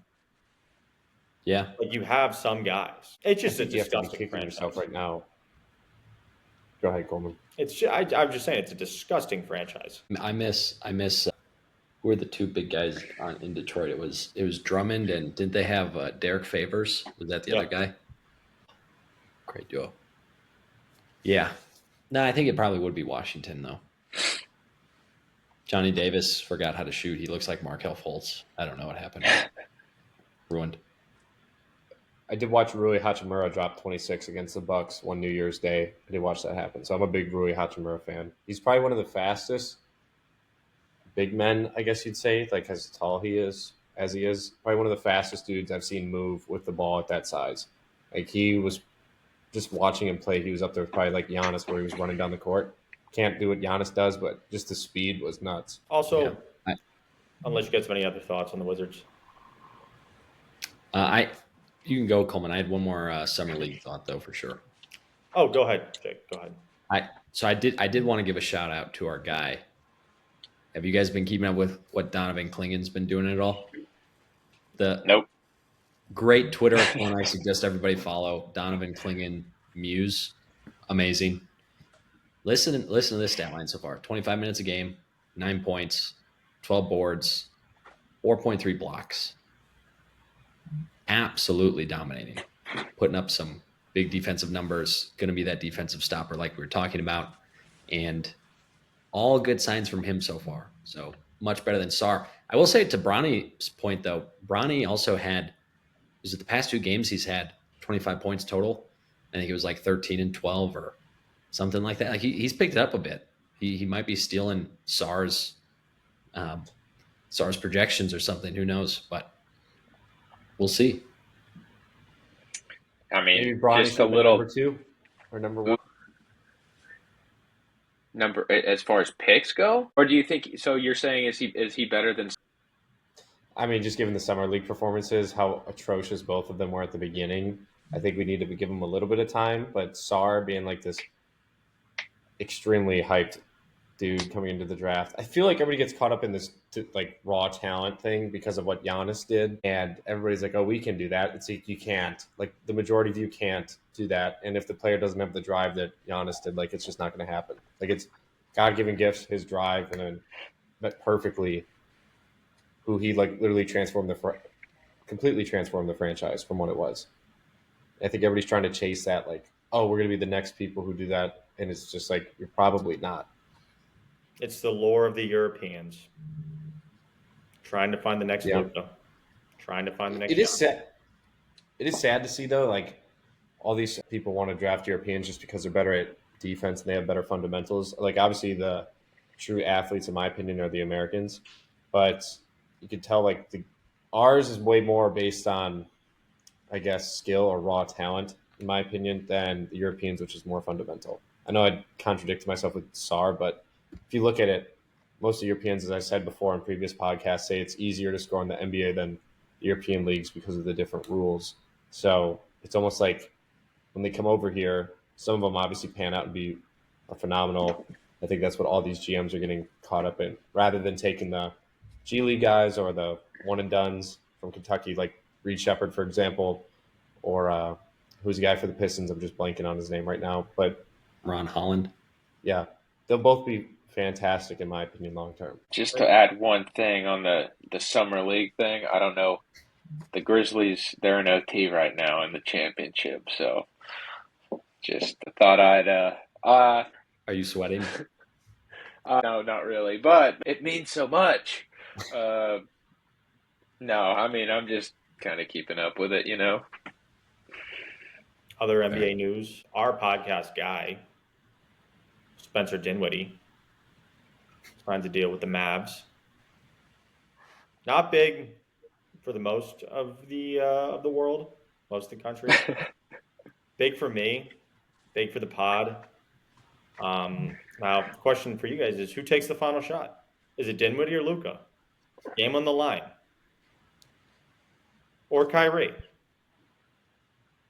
Yeah. Like, you have some guys. It's just a you have to be disgusting kicking franchise. yourself right now. Go ahead, Coleman. I'm just saying it's a disgusting franchise. I miss who were the two big guys in Detroit? It was Drummond, and didn't they have Derek Favors? Was that the other guy? Great duo. Yeah. No, I think it probably would be Washington, though. Johnny Davis forgot how to shoot. He looks like Markelle Fultz. I don't know what happened. Ruined. I did watch Rui Hachimura drop 26 against the Bucks one New Year's Day. I did watch that happen. So I'm a big Rui Hachimura fan. He's probably one of the fastest big men, I guess you'd say, like as tall he is, as he is. Probably one of the fastest dudes I've seen move with the ball at that size. Like, he was just watching him play. He was up there with probably like Giannis, where he was running down the court. Can't do what Giannis does, but just the speed was nuts. Also, unless you guys have any other thoughts on the Wizards. You can go, Coleman. I had one more summer league thought, though, for sure. Oh, go ahead, Jake. Go ahead. I did want to give a shout out to our guy. Have you guys been keeping up with what Donovan Clingan's been doing at all? Nope. Great Twitter account I suggest everybody follow. Donovan Clingan Muse. Amazing. Listen to this stat line so far. 25 minutes a game, 9 points, 12 boards, 4.3 blocks. Absolutely dominating. Putting up some big defensive numbers. Going to be that defensive stopper like we were talking about. And all good signs from him so far. So much better than Sarr. I will say, to Bronny's point, though, Bronny also had, is it the past 2 games he's had 25 points total? I think it was like 13 and 12 or something like that. Like, he's picked it up a bit. He might be stealing Sarr's projections or something. Who knows? But we'll see. I mean, maybe Bronny just a little number 2 or number 1. Number as far as picks go, or do you think? So you're saying is he better than? I mean, just given the summer league performances, how atrocious both of them were at the beginning, I think we need to give him a little bit of time. But Sarr being like this extremely hyped dude coming into the draft, I feel like everybody gets caught up in this like raw talent thing because of what Giannis did, and everybody's like, "Oh, we can do that." It's like, you can't. Like, the majority of you can't do that, and if the player doesn't have the drive that Giannis did, like, it's just not going to happen. Like, it's God-given gifts, his drive, and then met perfectly who he like literally completely transformed the franchise from what it was. I think everybody's trying to chase that, like, oh, we're going to be the next people who do that, and it's just like, you're probably not. It's the lore of the Europeans. Trying to find the next Luka. Trying to find the next. It is sad. It is sad to see, though, like, all these people want to draft Europeans just because they're better at defense and they have better fundamentals. Like, obviously, the true athletes, in my opinion, are the Americans, but you can tell, like, ours is way more based on, I guess, skill or raw talent, in my opinion, than the Europeans, which is more fundamental. I know I contradicted myself with Sarr, but if you look at it, most of Europeans, as I said before in previous podcasts, say it's easier to score in the NBA than the European leagues because of the different rules. So it's almost like when they come over here, some of them obviously pan out and be phenomenal. I think that's what all these GMs are getting caught up in, rather than taking the G League guys or the one-and-dones from Kentucky, like Reed Shepherd, for example, or who's the guy for the Pistons? I'm just blanking on his name right now. But Ron Holland. Yeah, they'll both be fantastic, in my opinion, long term. Just to add one thing on the summer league thing, I don't know. The Grizzlies, they're in OT right now in the championship, so just thought I'd Are you sweating? no, not really, but it means so much. No, I mean, I'm just kind of keeping up with it, you know. Other NBA news, our podcast guy, Spencer Dinwiddie, trying to deal with the Mavs. Not big for the most of the world, most of the country. Big for me, big for the pod. Now, the question for you guys is, who takes the final shot? Is it Dinwiddie or Luka? Game on the line. Or Kyrie?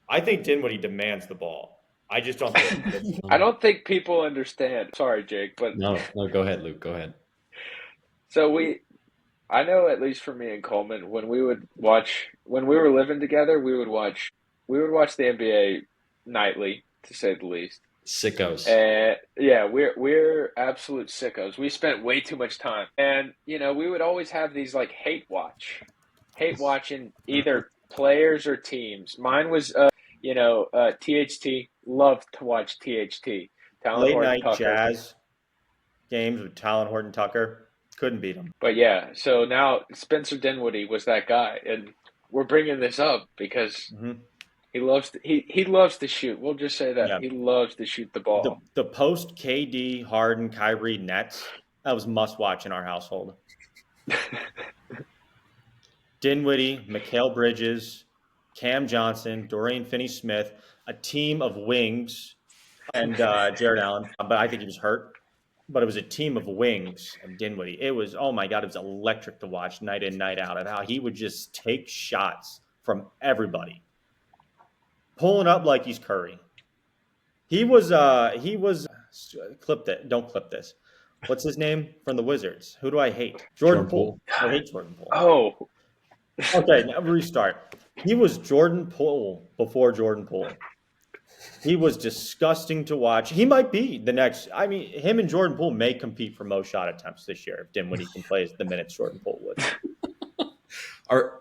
I think Dinwiddie demands the ball. I just don't think I don't think people understand. Sorry, Jake, but no, go ahead, Luke. Go ahead. So I know at least for me and Coleman, when we were living together, we would watch the NBA nightly, to say the least. Sickos. And yeah, we're absolute sickos. We spent way too much time. And we would always have these like hate watching either players or teams. Mine was THT. Loved to watch THT. Talon Late Horton night Tucker. jazz games with Talon Horton Tucker. Couldn't beat him. But yeah, so now Spencer Dinwiddie was that guy, and we're bringing this up because he loves to shoot. We'll just say that he loves to shoot the ball. The post KD, Harden, Kyrie Nets, that was must watch in our household. Dinwiddie, Mikal Bridges, Cam Johnson, Dorian Finney-Smith, a team of wings, and Jared Allen. But I think he was hurt. But it was a team of wings and Dinwiddie. It was, oh my God, it was electric to watch night in, night out, and how he would just take shots from everybody, pulling up like he's Curry. He was clip that. Don't clip this. What's his name from the Wizards? Who do I hate? Jordan Poole. I hate Jordan Poole. Oh. Okay, now restart. He was Jordan Poole before Jordan Poole. He was disgusting to watch. He might be the next. I mean, him and Jordan Poole may compete for most shot attempts this year if Dinwiddie can play the minutes Jordan Poole would.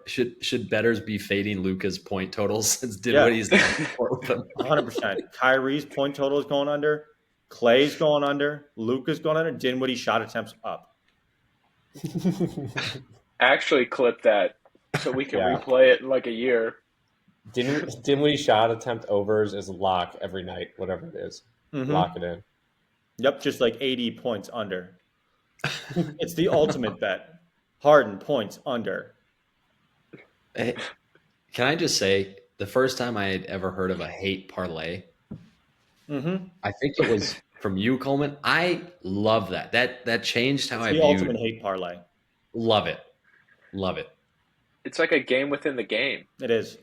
Should bettors be fading Luka's point totals since Dinwiddie's 100%. Kyrie's point total is going under. Clay's going under. Luka's going under. Dinwiddie's shot attempts up. Actually, clip that so we can replay it in like a year. Dinwiddie shot attempt overs is lock every night, whatever it is. Lock it in. Yep, just like 80 points under. It's the ultimate bet. Harden points under. Hey, can I just say, the first time I had ever heard of a hate parlay, I think it was from you, Coleman. I love that. That changed how I viewed. The ultimate hate parlay. Love it. Love it. It's like a game within the game. It is.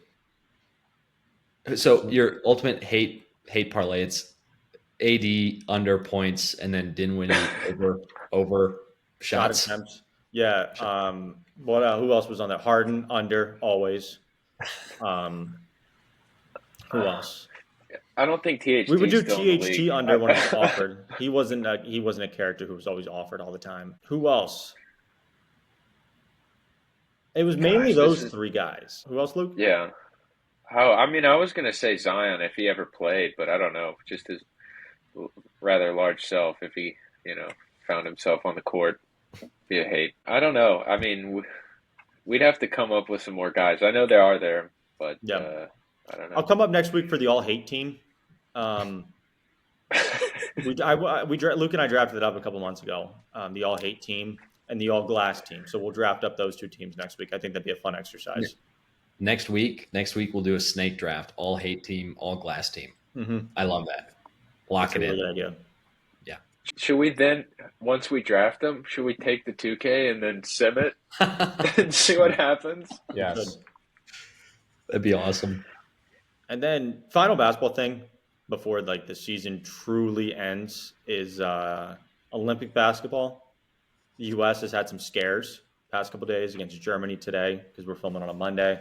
So your ultimate hate parlay, it's AD under points and then Dinwiddie over shots. Shot attempts. Yeah. Who else was on that? Harden under always. Who else? I don't think THT. We would do THT under when it was offered. He wasn't a character who was always offered all the time. Who else? It was mainly those three guys. Who else, Luke? Yeah. I was going to say Zion if he ever played, but I don't know. Just his rather large self, if he, found himself on the court via hate. I don't know. I mean, we'd have to come up with some more guys. I know there are there, but I don't know. I'll come up next week for the all hate team. Luke and I drafted it up a couple months ago. The all hate team and the all glass team. So we'll draft up those two teams next week. I think that'd be a fun exercise. Yeah. Next week we'll do a snake draft, all hate team, all glass team. I love that. Lock it in. Good idea. Yeah. Should we then, once we draft them, should we take the 2K and then sim it and see what happens? Yes. That'd be awesome. And then final basketball thing before the season truly ends is Olympic basketball. The U.S. has had some scares past couple days against Germany today because we're filming on a Monday.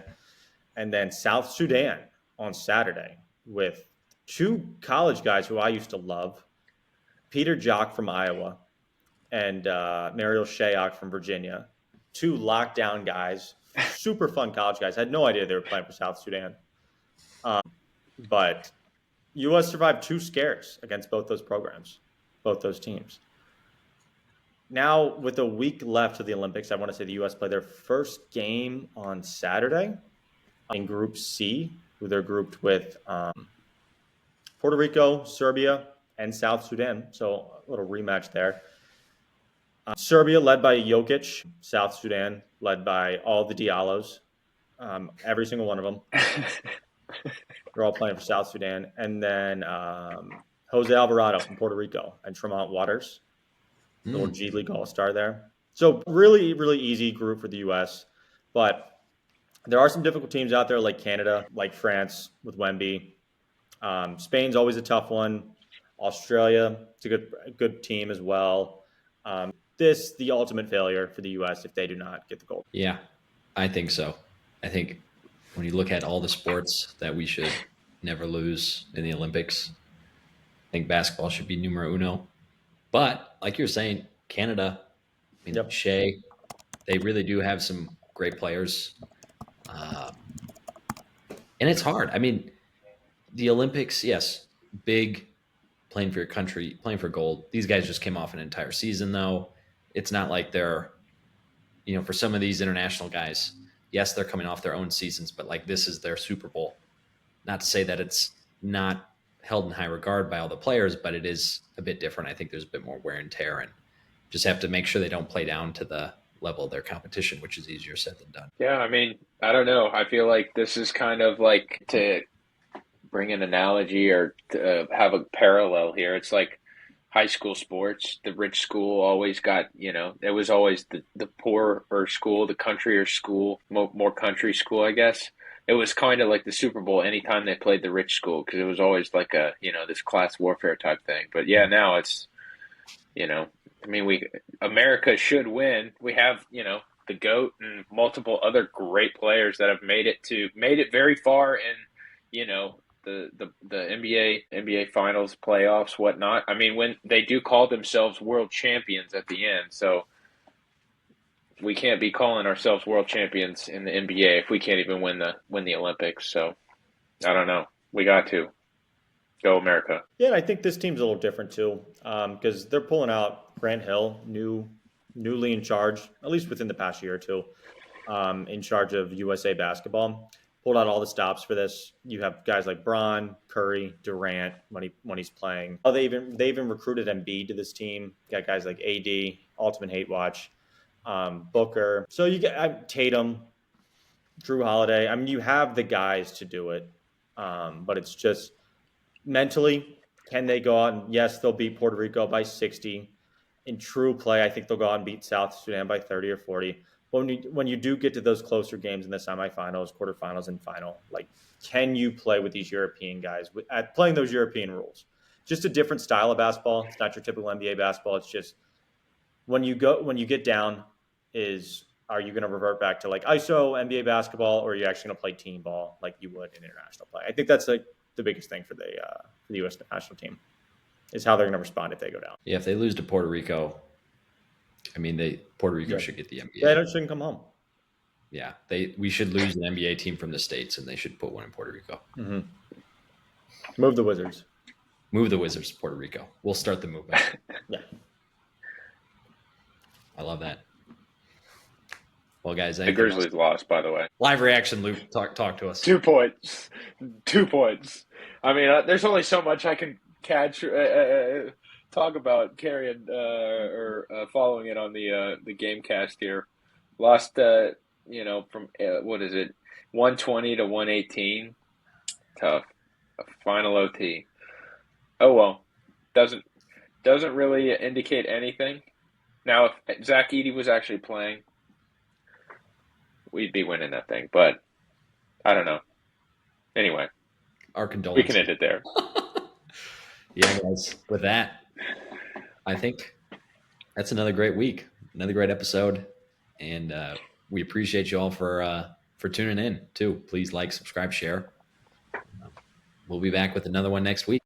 And then South Sudan on Saturday with two college guys who I used to love, Peter Jock from Iowa and Mariel Shayok from Virginia. Two lockdown guys, super fun college guys. I had no idea they were playing for South Sudan. But U.S. survived two scares against both those programs, both those teams. Now, with a week left of the Olympics, I want to say the U.S. played their first game on Saturday in Group C, who they're grouped with Puerto Rico, Serbia, and South Sudan. So a little rematch there. Serbia led by Jokic. South Sudan led by all the Diallos, every single one of them. They're all playing for South Sudan. And then Jose Alvarado from Puerto Rico and Tremont Waters. Little G League All-Star there. So really, really easy group for the U.S. But there are some difficult teams out there like Canada, like France with Wemby. Spain's always a tough one. Australia, it's a good team as well. this the ultimate failure for the U.S. if they do not get the gold. Yeah, I think so. I think when you look at all the sports that we should never lose in the Olympics, I think basketball should be numero uno. But like you're saying, Canada, I mean, Shea, they really do have some great players. And it's hard. I mean, the Olympics, yes, big, playing for your country, playing for gold. These guys just came off an entire season, though. It's not like they're, for some of these international guys, yes, they're coming off their own seasons, but like this is their Super Bowl. Not to say that it's not held in high regard by all the players, but it is a bit different. I think there's a bit more wear and tear, and just have to make sure they don't play down to the level of their competition, which is easier said than done. Yeah, I mean, I don't know. I feel like this is kind of like, to bring an analogy or to have a parallel here, it's like high school sports. The rich school always got, it was always the poorer school, the country school, more country school, I guess. It was kind of like the Super Bowl anytime they played the rich school, because it was always like a, this class warfare type thing. But yeah, now it's, I mean, America should win. We have, the GOAT and multiple other great players that have made it very far in, the NBA finals, playoffs, whatnot. I mean, when they do call themselves world champions at the end, so we can't be calling ourselves world champions in the NBA if we can't even win the Olympics. So I don't know. We got to go America. Yeah, and I think this team's a little different too, because they're pulling out Grant Hill, newly in charge, at least within the past year or two, in charge of USA basketball. Pulled out all the stops for this. You have guys like Bron, Curry, Durant when he's playing. Oh, they even recruited Embiid to this team. Got guys like AD, Ultimate Hate Watch, Booker. So you get Tatum, Drew Holiday. I mean, you have the guys to do it, but it's just mentally, can they go out and, yes, they'll beat Puerto Rico by 60. In true play, I think they'll go out and beat South Sudan by 30 or 40. But when you do get to those closer games in the semifinals, quarterfinals, and final, like, can you play with these European guys at playing those European rules? Just a different style of basketball. It's not your typical NBA basketball. It's just when you get down, are you going to revert back to like ISO NBA basketball, or are you actually going to play team ball like you would in international play? I think that's like the biggest thing for the U.S. national team is how they're going to respond if they go down. Yeah, if they lose to Puerto Rico, I mean, Puerto Rico should get the NBA. They shouldn't come home. Yeah, we should lose an NBA team from the States, and they should put one in Puerto Rico. Mm-hmm. Move the Wizards. Move the Wizards to Puerto Rico. We'll start the movement. Yeah. I love that. Well, guys, the Grizzlies lost, by the way. Live reaction, Luke. Talk to us. 2 points. 2 points. I mean, there's only so much I can catch. Talk about carrying or following it on the game cast here. Lost, from what is it, 120 to 118. Tough. A final OT. Oh well, doesn't really indicate anything. Now, if Zach Edey was actually playing, we'd be winning that thing. But I don't know. Anyway, our condolences. We can end it there. Yeah, guys. With that, I think that's another great week, another great episode, and we appreciate you all for tuning in too. Please like, subscribe, share. We'll be back with another one next week.